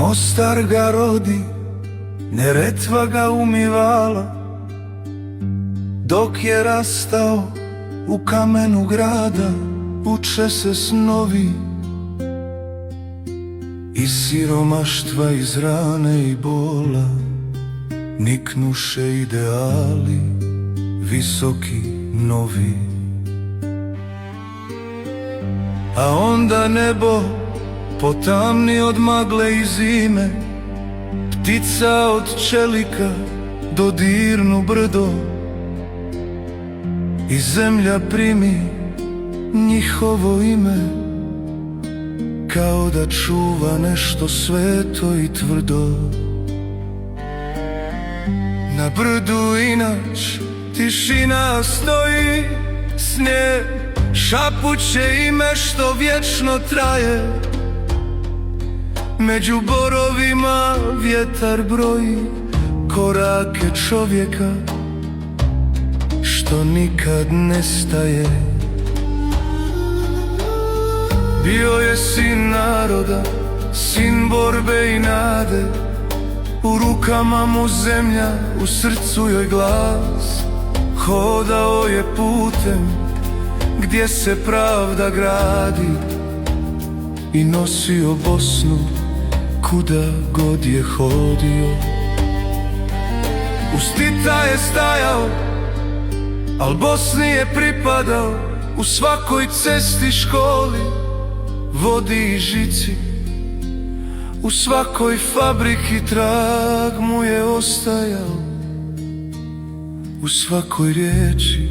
Mostar ga rodi, Neretva ga umivala, dok je rastao u kamenu grada, uče se snovi iz siromaštva, iz rane i bola, niknuše ideali visoki, novi. A onda nebo potamni od magle i zime, ptica od čelika dodirnu brdo i zemlja primi njihovo ime, kao da čuva nešto sveto i tvrdo. Na brdu inač tišina stoji, snijeg šapuće ime što vječno traje. Među borovima vjetar broji korake čovjeka što nikad nestaje. Bio je sin naroda, sin borbe i nade, u rukama mu zemlja, u srcu joj glas. Hodao je putem gdje se pravda gradi i nosio Bosnu kuda god je hodio. Uz Tita je stajao, al Bosni je pripadao, u svakoj cesti, školi, vodi i žici, u svakoj fabriki trag mu je ostajao, u svakoj riječi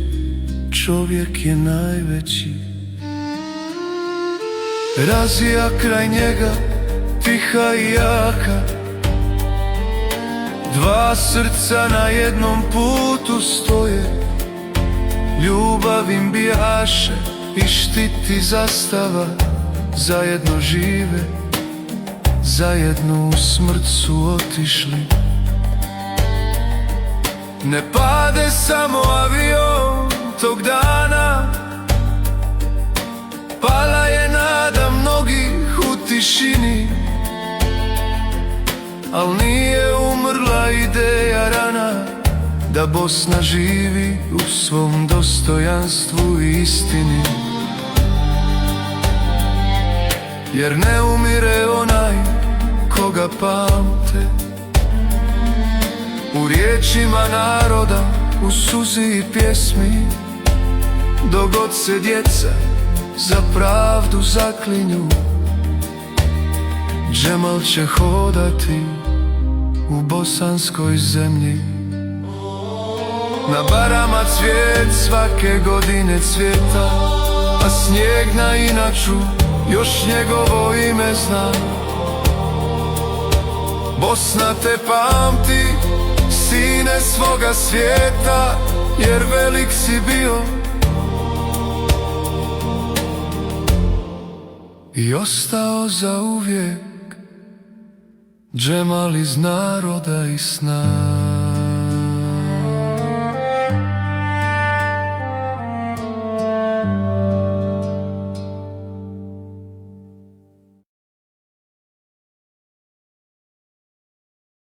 čovjek je najveći. Razija kraj njega, tiha i jaka, dva srca na jednom putu stoje. Ljubav im bijaše i štiti zastava, zajedno žive, zajedno u smrt su otišli. Ne pade samo avion tog dana, pala je nada mnogih u tišini, al nije umrla ideja rana da Bosna živi u svom dostojanstvu i istini. Jer ne umire onaj koga pamte, u riječima naroda, u suzi i pjesmi, dok god se djeca za pravdu zaklinju. Džemal će hodati u bosanskoj zemlji. Na barama cvijet svake godine cvjeta, a snijeg na inaču još njegovo ime zna. Bosna te pamti, sine svoga svijeta, jer velik si bio i ostao za uvijek, Džemal iz naroda i sna.